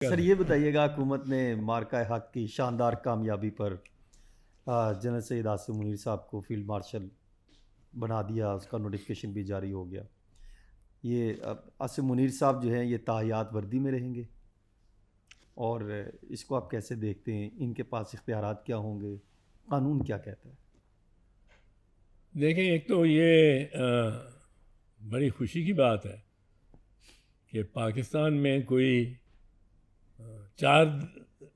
Sir ये बताइएगा, हुकूमत ने मार्का हक की शानदार कामयाबी पर जनरल सैयद आसिम मुनीर साहब को फील्ड मार्शल बना दिया, उसका नोटिफिकेशन भी जारी हो गया। ये आसिम मुनीर साहब जो हैं ये ताहयात वर्दी में रहेंगे, और इसको आप कैसे देखते हैं? इनके पास इख्तियारात क्या होंगे? कानून क्या कहता है? देखें, एक तो ये बड़ी खुशी की बात है कि पाकिस्तान में कोई 4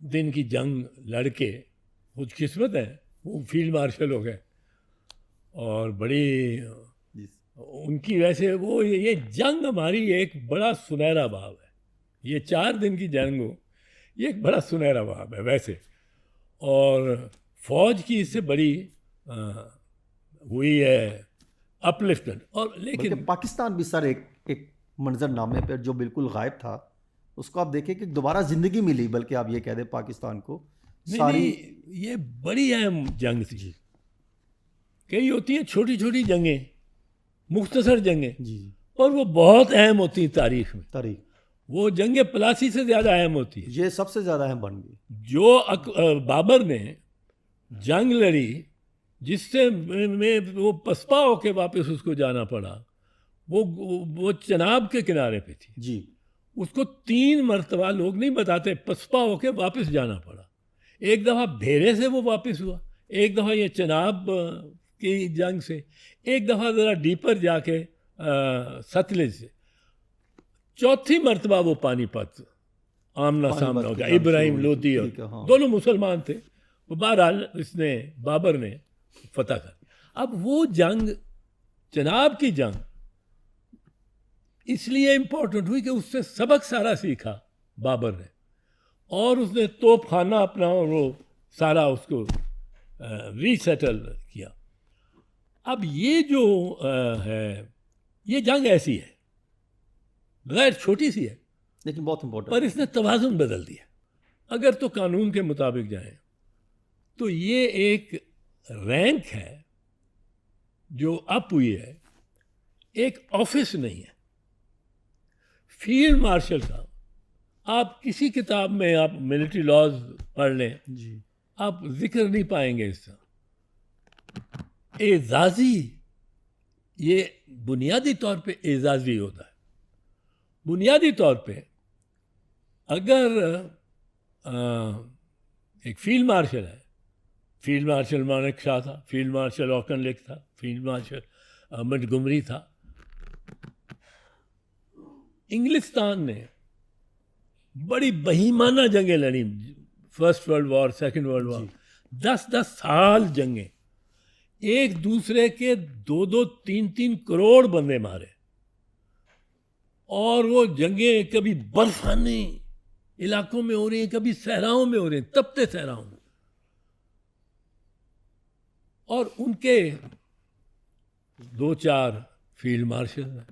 दिन की जंग लड़के खुशकिस्मत है, वो फील्ड मार्शल हो गए। और बड़ी जी। उनकी वैसे वो ये जंग हमारी एक बड़ा सुनहरा बाब है। ये 4 दिन की जंग हो, ये एक बड़ा सुनहरा बाब है वैसे। और फौज की इससे बड़ी हुई है अपलिफ्टमेंट। और बल्कि लेकिन पाकिस्तान भी सर एक मंजरनामे पर जो बिल्कुल गायब था, उसको आप देखें कि दोबारा ज़िंदगी मिली, बल्कि आप ये कह दें पाकिस्तान को नहीं सारी। नहीं, ये बड़ी अहम जंग थी। जी कई होती हैं छोटी छोटी जंगें, मुख्तसर जंगें, जी। और वो बहुत अहम होती हैं तारीख में। तारीख वो जंग प्लासी से ज़्यादा अहम होती है। ये सबसे ज़्यादा अहम बन गई। जो बाबर ने जंग लड़ी, जिससे में वो पसपा होके वापस उसको जाना पड़ा, वो चनाब के किनारे पे थी। जी। उसको 3 मरतबा लोग नहीं बताते पसपा होके वापस जाना पड़ा। एक दफ़ा भेरे से वो वापस हुआ, एक दफ़ा ये चनाब की जंग से, एक दफ़ा ज़रा डीपर जाके सतलज से, चौथी मरतबा वो पानीपत आमना सामना हो गया। इब्राहिम लोदी और हाँ। दोनों मुसलमान थे। वो बहरहाल इसने बाबर ने फतह कर। अब वो जंग, चनाब की जंग, इसलिए इम्पोर्टेंट हुई कि उससे सबक सारा सीखा बाबर ने, और उसने तोप खाना अपना और वो सारा उसको रीसेटल किया। अब ये जो है, ये जंग ऐसी है, गैर छोटी सी है, लेकिन बहुत इंपॉर्टेंट। पर इसने तवाज़ुन बदल दिया। अगर तो कानून के मुताबिक जाएं तो ये एक रैंक है जो अप हुई है, एक ऑफिस नहीं है। फील्ड मार्शल का आप किसी किताब में आप मिलिट्री लॉज पढ़ लें, जी। आप जिक्र नहीं पाएंगे इसका। एजाजी, ये बुनियादी तौर पे एजाजी होता है। बुनियादी तौर पे अगर एक फील्ड मार्शल है, फील्ड मार्शल मानेक शाह था, फील्ड मार्शल ऑकनलेक था, फील्ड मार्शल मोंटगोमरी था। इंग्लिस्तान ने बड़ी बहीमाना जंगें लड़ी, first world war, second world war, 10-10 साल जंगें, एक दूसरे के 2-2, 3-3 करोड़ बंदे मारे। और वो जंगें कभी बर्फानी इलाकों में हो रही हैं, कभी सहराओं में हो रही हैं, तपते सहराओं में। और उनके 2-4 फील्ड मार्शल हैं।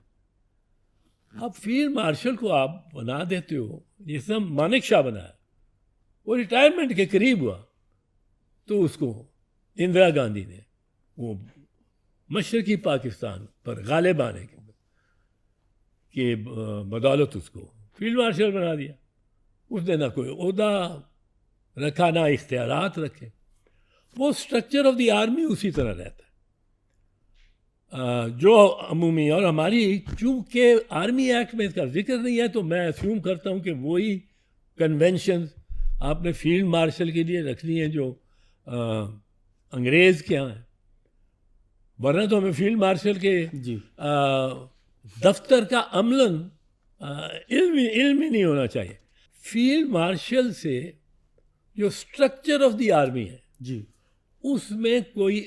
अब फील्ड मार्शल को आप बना देते हो, जैसे मानेक शाह बनाया, वो रिटायरमेंट के करीब हुआ तो उसको इंदिरा गांधी ने वो मशरकी पाकिस्तान पर गालिब आने के बदौलत उसको फील्ड मार्शल बना दिया। उसने ना कोई ओहदा रखा, ना इख्तियारात रखे। वो स्ट्रक्चर ऑफ द आर्मी उसी तरह रहता है जो अमूमी। और हमारी चूँकि आर्मी एक्ट में इसका जिक्र नहीं है, तो मैं अस्यूम करता हूँ कि वही कन्वेंशन आपने फील्ड मार्शल के लिए रखनी है जो अंग्रेज़ के यहाँ है। वरना तो हमें फील्ड मार्शल के दफ्तर का अमलन इल्म ही नहीं होना चाहिए। फील्ड मार्शल से जो स्ट्रक्चर ऑफ द आर्मी है जी, उसमें कोई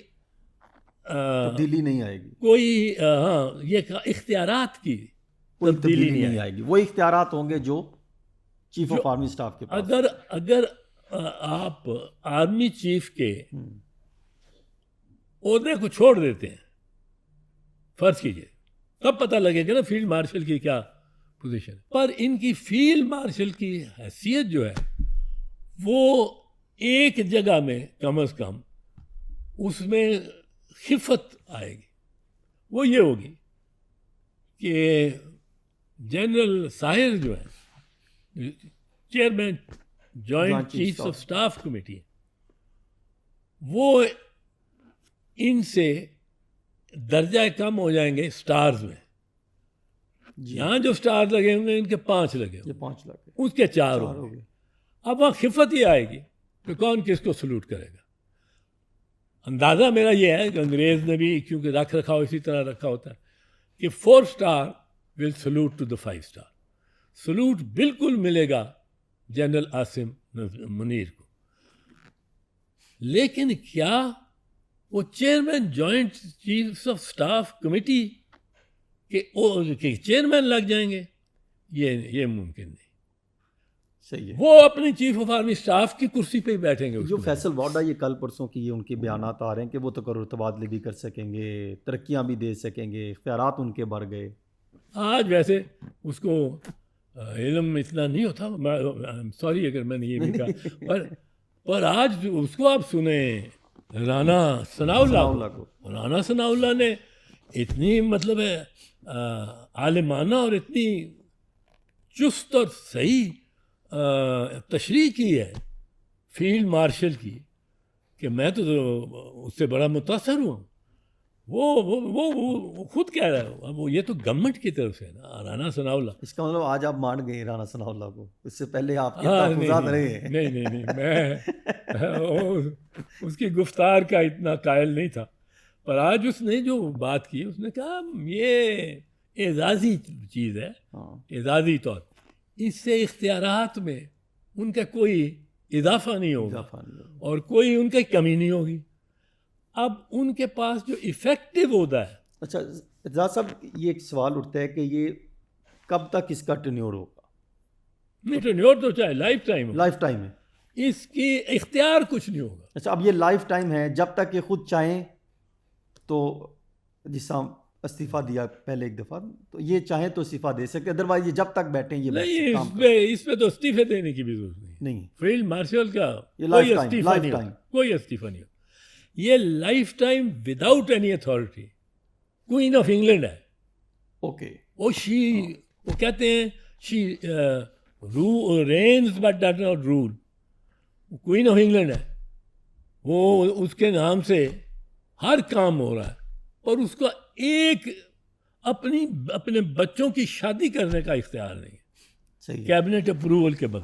तब्दीली नहीं आएगी। कोई हाँ, ये इख्तियारात की कोई तब्दीली नहीं आएगी। वो इख्तियारात होंगे जो चीफ ऑफ आर्मी स्टाफ के पास। अगर आप आर्मी चीफ के ओहदे को छोड़ देते हैं, फर्ज कीजिए, तब पता लगेगा ना फील्ड मार्शल की क्या पोजीशन। पर इनकी फील्ड मार्शल की हैसियत जो है वो एक जगह में कम से कम उसमें खिफत आएगी। वो ये होगी कि जनरल साहिर जो है chairman joint Joint Chiefs chiefs of of- staff committee, वो इनसे दर्जा कम हो जाएंगे स्टार्स में। जी यहाँ जो स्टार लगे होंगे इनके 5 लगे ये होंगे, 5 लाख है, उसके 4 4 हो होंगे। गए। अब वहाँ खिफत ही आएगी कि कौन किसको सलूट करेगा। अंदाज़ा मेरा ये है कि अंग्रेज़ ने भी क्योंकि रख रखाव इसी तरह रखा होता है कि 4 star will salute to the 5 star. Salute बिल्कुल मिलेगा जनरल आसिम मुनीर को। लेकिन क्या वो chairman joint chiefs of staff committee के चेयरमैन लग जाएंगे? ये मुमकिन नहीं। सही है। वो अपने चीफ ऑफ आर्मी स्टाफ की कुर्सी पे ही बैठेंगे। जो फैसल वाडा ये कल परसों की ये उनके बयानात आ रहे हैं कि वो तकर्रुर तबादले भी कर सकेंगे, तरक्कियां भी दे सकेंगे, इख्तियारात उनके बढ़ गए। आज वैसे उसको इल्म इतना नहीं होता, सॉरी अगर मैंने ये भी कहा, पर आज उसको आप सुने राना सनाउल्लाह सनाउल्लाह को। को। राना सनाउल्लाह ने इतनी मतलब है आलिमाना और इतनी चुस्त और सही तशरीह की है फील्ड मार्शल की कि मैं तो उससे बड़ा मुतासर हूँ। वो खुद कह रहा है। अब वो ये तो गवर्नमेंट की तरफ से ना, राना सनाउल्लाह। इसका मतलब आज आप मान गए राना सनाउल्लाह को, इससे पहले आपके हाँ, तहफ़्फ़ुज़ात रहे हैं। नहीं मैं उसकी गुफ्तार का इतना कायल नहीं था। पर आज उसने जो बात की, उसने कहा ये एजाज़ी चीज़ है, हाँ, एजाज़ी तौर, इससे इख्तियारात में उनका कोई इजाफा नहीं होगा इजाफा नहीं होगा। और कोई उनकी कमी नहीं होगी। अब उनके पास जो इफ़ेक्टिव होता है, अच्छा एजाज साहब, ये एक सवाल उठता है कि ये कब तक इसका टेन्योर होगा? नहीं टेन्योर तो चाहे लाइफ टाइम हो, लाइफ टाइम है। इसकी इख्तियार कुछ नहीं होगा। अच्छा, अब ये लाइफ टाइम है, जब तक ये खुद चाहें तो, जिससे हम इस्तीफ़ा दिया पहले एक दफ़ा, तो ये चाहें तो इस्तीफ़ा दे सकते, अदरवाइज ये जब तक बैठें ये नहीं, काम इस पे तो इस्तीफे देने की भी जरूरत नहीं। नहीं। फील्ड मार्शल का ये कोई lifetime, इस्तीफा नहीं lifetime। होगा, कोई इस्तीफा नहीं होगा। ये lifetime without any authority. Queen of England है ओके। वो कहते हैं she reigns but does not rule. Queen of England है वो, उसके नाम से हर काम हो रहा है, और उसका एक अपने बच्चों की शादी करने का इख्तियार नहीं है सही है। कैबिनेट अप्रूवल के बगैर।